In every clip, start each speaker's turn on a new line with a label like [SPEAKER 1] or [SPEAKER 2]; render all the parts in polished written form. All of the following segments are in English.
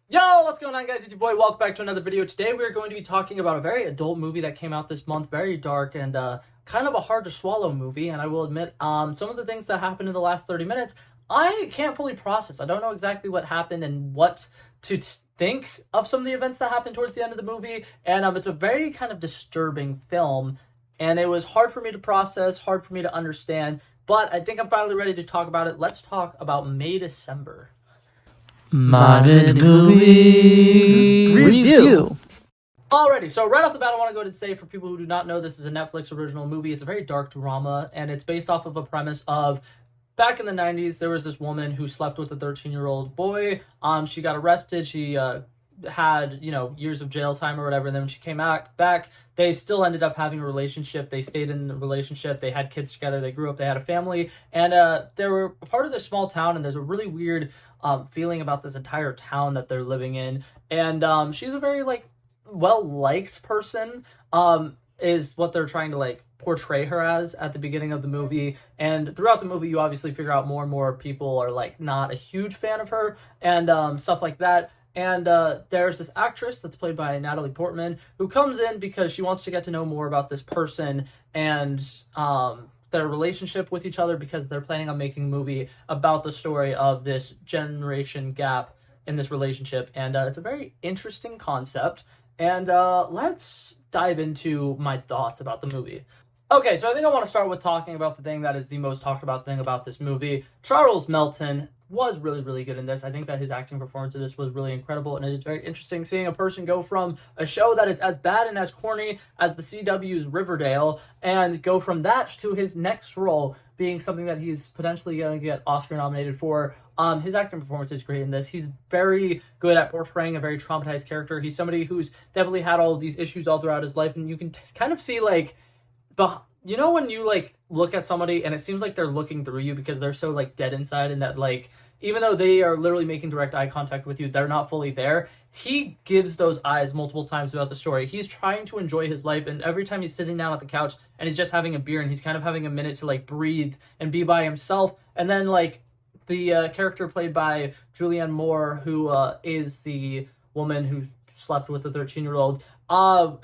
[SPEAKER 1] Yo, what's going on, guys? It's your boy. Welcome back to another video. Today we are going to be talking about a very adult movie that came out this month, very dark and kind of a hard to swallow movie. And I will admit, some of the things that happened in the last 30 minutes, I can't fully process. I don't know exactly what happened and what to think of some of the events that happened towards the end of the movie. And it's a very kind of disturbing film, and it was hard for me to process, hard for me to understand. But I think I'm finally ready to talk about it. Let's talk about May December.
[SPEAKER 2] Modern movie review.
[SPEAKER 1] Alrighty, so right off the bat, I want to go ahead and say, for people who do not know, this is a Netflix original movie. It's a very dark drama, and it's based off of a premise of back in the 90s, there was this woman who slept with a 13-year-old boy. She got arrested. She had, years of jail time or whatever, and then when she came back, they still ended up having a relationship. They stayed in the relationship. They had kids together. They grew up. They had a family, and they were a part of this small town, and there's a really weird feeling about this entire town that they're living in. And she's a very well-liked person, is what they're trying to portray her as at the beginning of the movie. And throughout the movie, you obviously figure out more and more people are not a huge fan of her and stuff like that. And there's this actress that's played by Natalie Portman who comes in because she wants to get to know more about this person and their relationship with each other, because they're planning on making a movie about the story of this generation gap in this relationship. And it's a very interesting concept. And let's dive into my thoughts about the movie. Okay, so I think I want to start with talking about the thing that is the most talked about thing about this movie. Charles Melton was really, really good in this. I think that his acting performance in this was really incredible, and it's very interesting seeing a person go from a show that is as bad and as corny as the CW's Riverdale and go from that to his next role being something that he's potentially going to get Oscar nominated for. His acting performance is great in this. He's very good at portraying a very traumatized character. He's somebody who's definitely had all of these issues all throughout his life, and you can kind of see when you look at somebody and it seems like they're looking through you because they're so dead inside, and that even though they are literally making direct eye contact with you, they're not fully there. He gives those eyes multiple times throughout the story. He's trying to enjoy his life, and every time he's sitting down at the couch and he's just having a beer and he's kind of having a minute to breathe and be by himself, and then the character played by Julianne Moore, who is the woman who slept with the 13-year-old,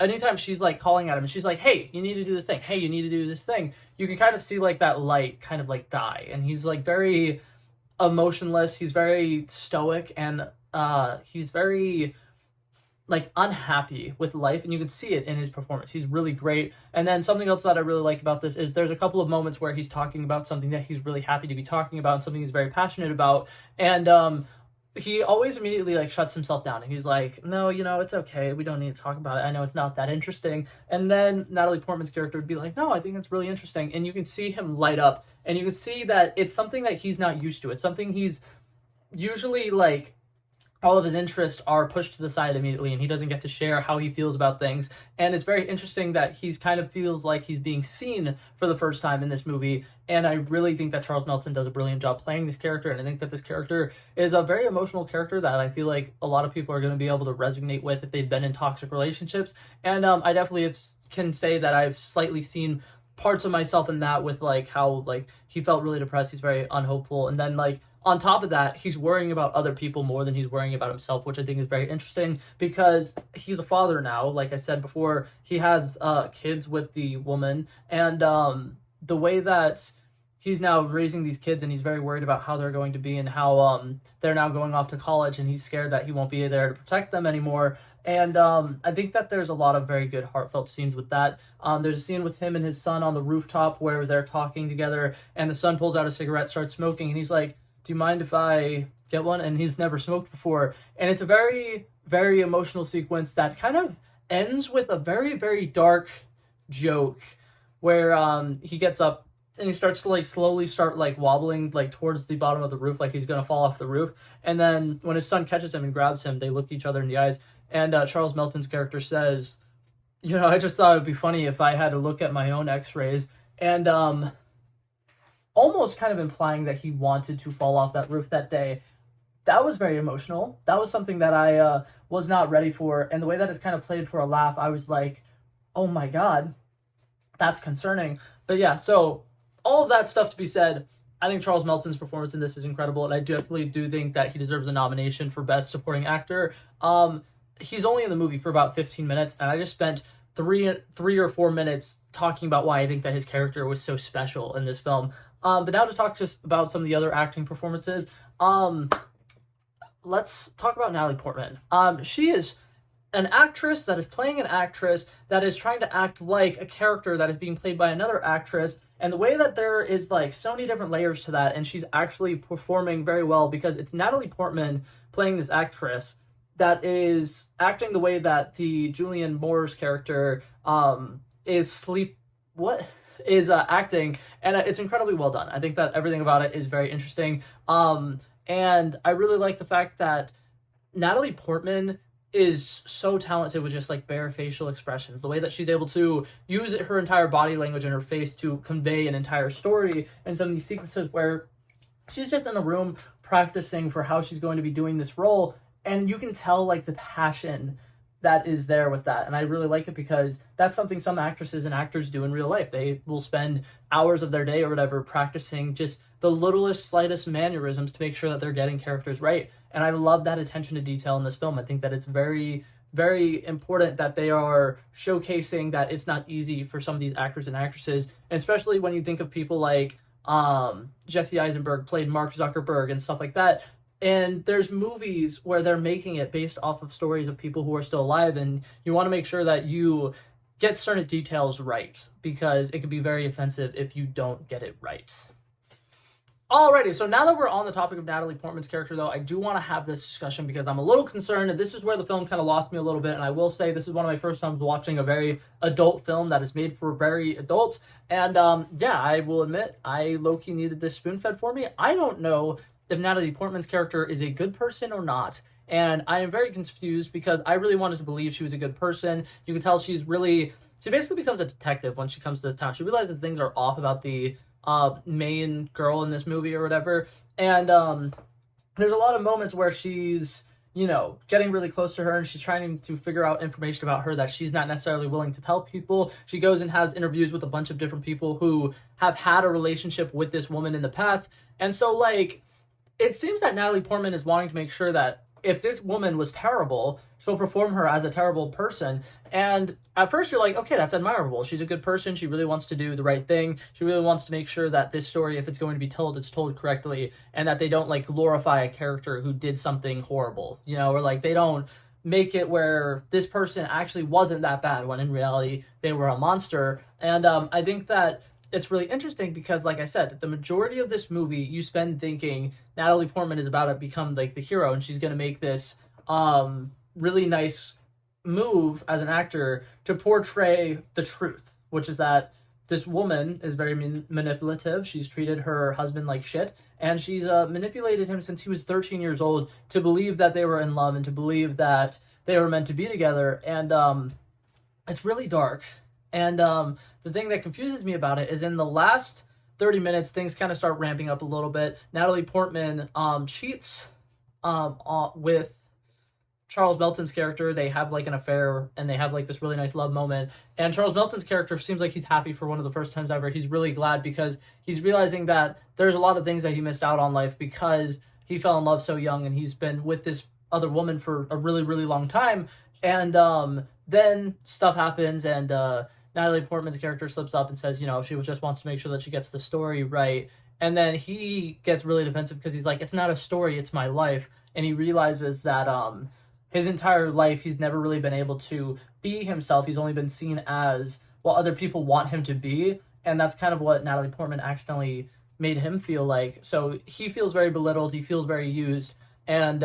[SPEAKER 1] anytime she's calling at him and she's like, hey, you need to do this thing, hey, you need to do this thing, you can kind of see that light kind of die, and he's very emotionless. He's very stoic, and he's very unhappy with life, and you can see it in his performance. He's really great. And then something else that I really like about this is there's a couple of moments where he's talking about something that he's really happy to be talking about and something he's very passionate about, and he always immediately shuts himself down, and he's like, no, it's okay, we don't need to talk about it, I know it's not that interesting. And then Natalie Portman's character would be like, no, I think it's really interesting, and you can see him light up, and you can see that it's something that he's not used to. It's something he's usually all of his interests are pushed to the side immediately, and he doesn't get to share how he feels about things. And it's very interesting that he's kind of feels like he's being seen for the first time in this movie. And I really think that Charles Melton does a brilliant job playing this character, and I think that this character is a very emotional character that I feel like a lot of people are going to be able to resonate with if they've been in toxic relationships. And I definitely can say that I've slightly seen parts of myself in that, with how he felt really depressed, he's very unhopeful, and then on top of that, he's worrying about other people more than he's worrying about himself, which I think is very interesting because he's a father now. Like I said before, he has kids with the woman, and the way that he's now raising these kids, and he's very worried about how they're going to be and how they're now going off to college, and he's scared that he won't be there to protect them anymore. And I think that there's a lot of very good heartfelt scenes with that. There's a scene with him and his son on the rooftop where they're talking together, and the son pulls out a cigarette, starts smoking, and he's like, do you mind if I get one? And he's never smoked before. And it's a very, very emotional sequence that kind of ends with a very, very dark joke where he gets up and he starts to slowly start wobbling towards the bottom of the roof, like he's gonna fall off the roof. And then when his son catches him and grabs him, they look each other in the eyes, and Charles Melton's character says, I just thought it'd be funny if I had to look at my own x-rays. And almost kind of implying that he wanted to fall off that roof that day. That was very emotional. That was something that I was not ready for. And the way that it's kind of played for a laugh, I was like, oh my God, that's concerning. But yeah, so all of that stuff to be said, I think Charles Melton's performance in this is incredible, and I definitely do think that he deserves a nomination for Best Supporting Actor. He's only in the movie for about 15 minutes, and I just spent three or 4 minutes talking about why I think that his character was so special in this film. But now to talk just about some of the other acting performances. Let's talk about Natalie Portman. She is an actress that is playing an actress that is trying to act like a character that is being played by another actress, and the way that there is like so many different layers to that, and she's actually performing very well because it's Natalie Portman playing this actress that is acting the way that the Julianne Moore's character is acting, and it's incredibly well done. I think that everything about it is very interesting, and I really like the fact that Natalie Portman is so talented with just like bare facial expressions, the way that she's able to use her entire body language and her face to convey an entire story, and some of these sequences where she's just in a room practicing for how she's going to be doing this role, and you can tell like the passion that is there with that. And I really like it because that's something some actresses and actors do in real life. They will spend hours of their day or whatever practicing just the littlest, slightest mannerisms to make sure that they're getting characters right. And I love that attention to detail in this film. I think that it's very, very important that they are showcasing that it's not easy for some of these actors and actresses, and especially when you think of people like Jesse Eisenberg played Mark Zuckerberg and stuff like that. And there's movies where they're making it based off of stories of people who are still alive, and you want to make sure that you get certain details right, because it can be very offensive if you don't get it right. Alrighty, so now that we're on the topic of Natalie Portman's character, though, I do want to have this discussion because I'm a little concerned, and this is where the film kind of lost me a little bit, and I will say this is one of my first times watching a very adult film that is made for very adults, and yeah, I will admit, I low-key needed this spoon-fed for me. I don't know if Natalie Portman's character is a good person or not, and I am very confused because I really wanted to believe she was a good person. You can tell she basically becomes a detective when she comes to this town. She realizes things are off about the main girl in this movie or whatever, and there's a lot of moments where she's, you know, getting really close to her, and she's trying to figure out information about her that she's not necessarily willing to tell people. She goes and has interviews with a bunch of different people who have had a relationship with this woman in the past, and so like it seems that Natalie Portman is wanting to make sure that if this woman was terrible, she'll perform her as a terrible person. And at first you're like, okay, that's admirable. She's a good person. She really wants to do the right thing. She really wants to make sure that this story, if it's going to be told, it's told correctly, and that they don't like glorify a character who did something horrible, you know, or like they don't make it where this person actually wasn't that bad when in reality they were a monster. And I think that it's really interesting because, like I said, the majority of this movie you spend thinking Natalie Portman is about to become like the hero, and she's going to make this really nice move as an actor to portray the truth, which is that this woman is very manipulative. She's treated her husband like shit, and she's manipulated him since he was 13 years old to believe that they were in love and to believe that they were meant to be together. And it's really dark. And the thing that confuses me about it is in the last 30 minutes, things kind of start ramping up a little bit. Natalie Portman cheats with Charles Melton's character. They have like an affair, and they have like this really nice love moment. And Charles Melton's character seems like he's happy for one of the first times ever. He's really glad because he's realizing that there's a lot of things that he missed out on life because he fell in love so young, and he's been with this other woman for a really, really long time. And then stuff happens, and Natalie Portman's character slips up and says, you know, she just wants to make sure that she gets the story right. And then he gets really defensive because he's like, it's not a story, it's my life. And he realizes that his entire life, he's never really been able to be himself. He's only been seen as what other people want him to be. And that's kind of what Natalie Portman accidentally made him feel like. So he feels very belittled. He feels very used. And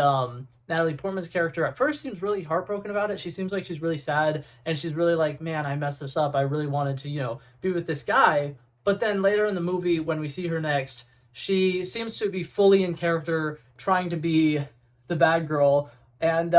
[SPEAKER 1] Natalie Portman's character at first seems really heartbroken about it. She seems like she's really sad, and she's really like, man, I messed this up. I really wanted to, you know, be with this guy. But then later in the movie, when we see her next, she seems to be fully in character, trying to be the bad girl. And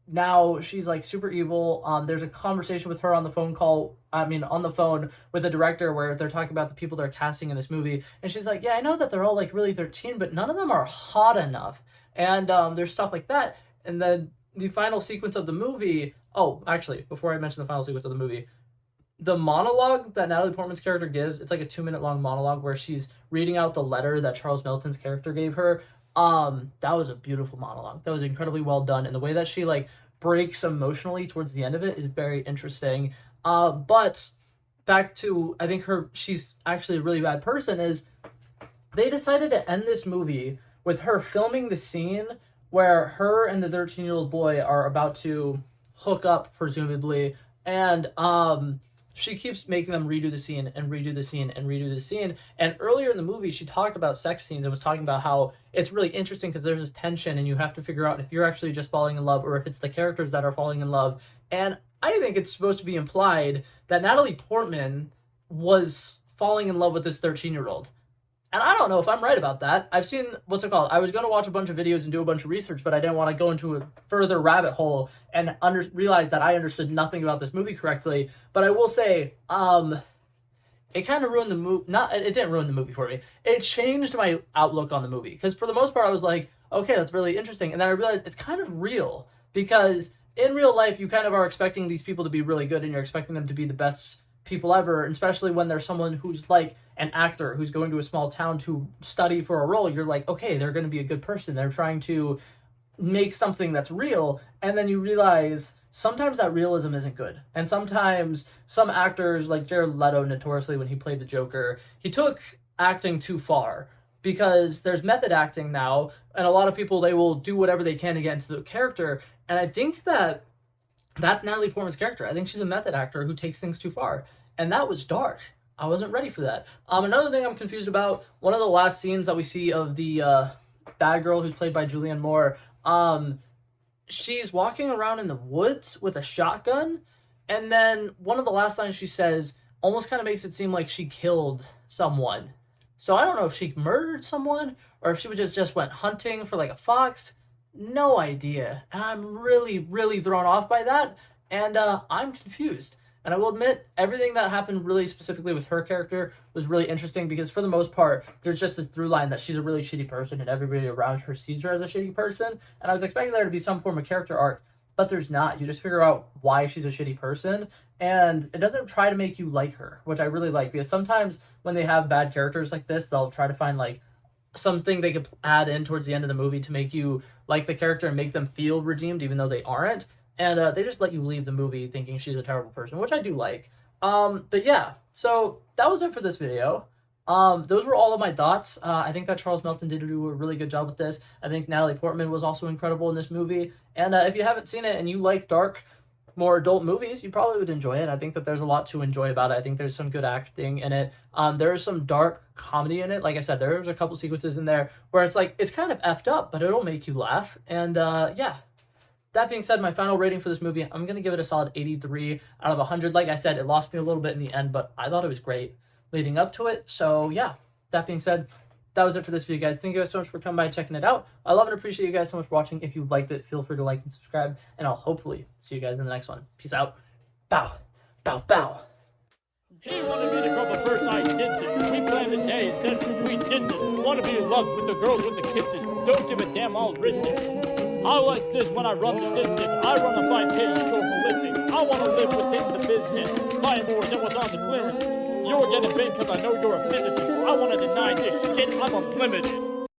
[SPEAKER 1] now she's like super evil. There's a conversation with her on the phone with the director where they're talking about the people they're casting in this movie. And she's like, yeah, I know that they're all like really 13, but none of them are hot enough. And there's stuff like that. And then the final sequence of the movie... Oh, actually, before I mention the final sequence of the movie, the monologue that Natalie Portman's character gives, it's like a 2-minute long monologue where she's reading out the letter that Charles Melton's character gave her. That was a beautiful monologue. That was incredibly well done, and the way that she like breaks emotionally towards the end of it is very interesting. But back to, I think she's actually a really bad person, is they decided to end this movie with her filming the scene where her and the 13-year-old boy are about to hook up, presumably, and she keeps making them redo the scene and redo the scene and redo the scene. And earlier in the movie, she talked about sex scenes and was talking about how it's really interesting because there's this tension and you have to figure out if you're actually just falling in love or if it's the characters that are falling in love. And I think it's supposed to be implied that Natalie Portman was falling in love with this 13-year-old. And I don't know if I'm right about that. I've seen, I was going to watch a bunch of videos and do a bunch of research, but I didn't want to go into a further rabbit hole and realize that I understood nothing about this movie correctly. But I will say, it kind of ruined the movie. It didn't ruin the movie for me. It changed my outlook on the movie. Because for the most part, I was like, okay, that's really interesting. And then I realized it's kind of real. Because in real life, you kind of are expecting these people to be really good and you're expecting them to be the best people ever, and especially when there's someone who's like an actor who's going to a small town to study for a role. You're like, okay, they're going to be a good person. They're trying to make something that's real. And then you realize sometimes that realism isn't good. And sometimes some actors, like Jared Leto notoriously when he played the Joker, he took acting too far, because there's method acting now, and a lot of people, they will do whatever they can to get into the character. And I think that's Natalie Portman's character. I think she's a method actor who takes things too far. And that was dark. I wasn't ready for that. Another thing I'm confused about, one of the last scenes that we see of the bad girl who's played by Julianne Moore, she's walking around in the woods with a shotgun, and then one of the last lines she says almost kind of makes it seem like she killed someone. So I don't know if she murdered someone or if she just went hunting for like a fox. No idea. And I'm really, really thrown off by that, and I'm confused. And I will admit, everything that happened really specifically with her character was really interesting, because for the most part, there's just this through line that she's a really shitty person and everybody around her sees her as a shitty person. And I was expecting there to be some form of character arc, but there's not. You just figure out why she's a shitty person, and it doesn't try to make you like her, which I really like, because sometimes when they have bad characters like this, they'll try to find like something they could add in towards the end of the movie to make you like the character and make them feel redeemed even though they aren't. And they just let you leave the movie thinking she's a terrible person, which I do like. But yeah, so that was it for this video. Those were all of my thoughts. I think that Charles Melton did do a really good job with this. I think Natalie Portman was also incredible in this movie. And if you haven't seen it and you like dark, more adult movies, you probably would enjoy it. I think that there's a lot to enjoy about it. I think there's some good acting in it. There is some dark comedy in it. Like I said, there's a couple sequences in there where it's like, it's kind of effed up, but it'll make you laugh. And yeah. That being said, my final rating for this movie, I'm going to give it a solid 83 out of 100. Like I said, it lost me a little bit in the end, but I thought it was great leading up to it. So yeah, that being said, that was it for this video, guys. Thank you guys so much for coming by and checking it out. I love and appreciate you guys so much for watching. If you liked it, feel free to like and subscribe, and I'll hopefully see you guys in the next one. Peace out. Bow. Bow, bow.
[SPEAKER 3] He wanted me to drop a verse, I did this. We planned a day, then we did this. Want to be in love with the girls with the kisses. Don't give a damn, I'll rid this. I like this when I run the distance. I run the 5K, you go ballistics. I want to live within the business. Buy more than what's on the clearances. You're getting big because I know you're a physicist. I want to deny this shit, I'm unlimited.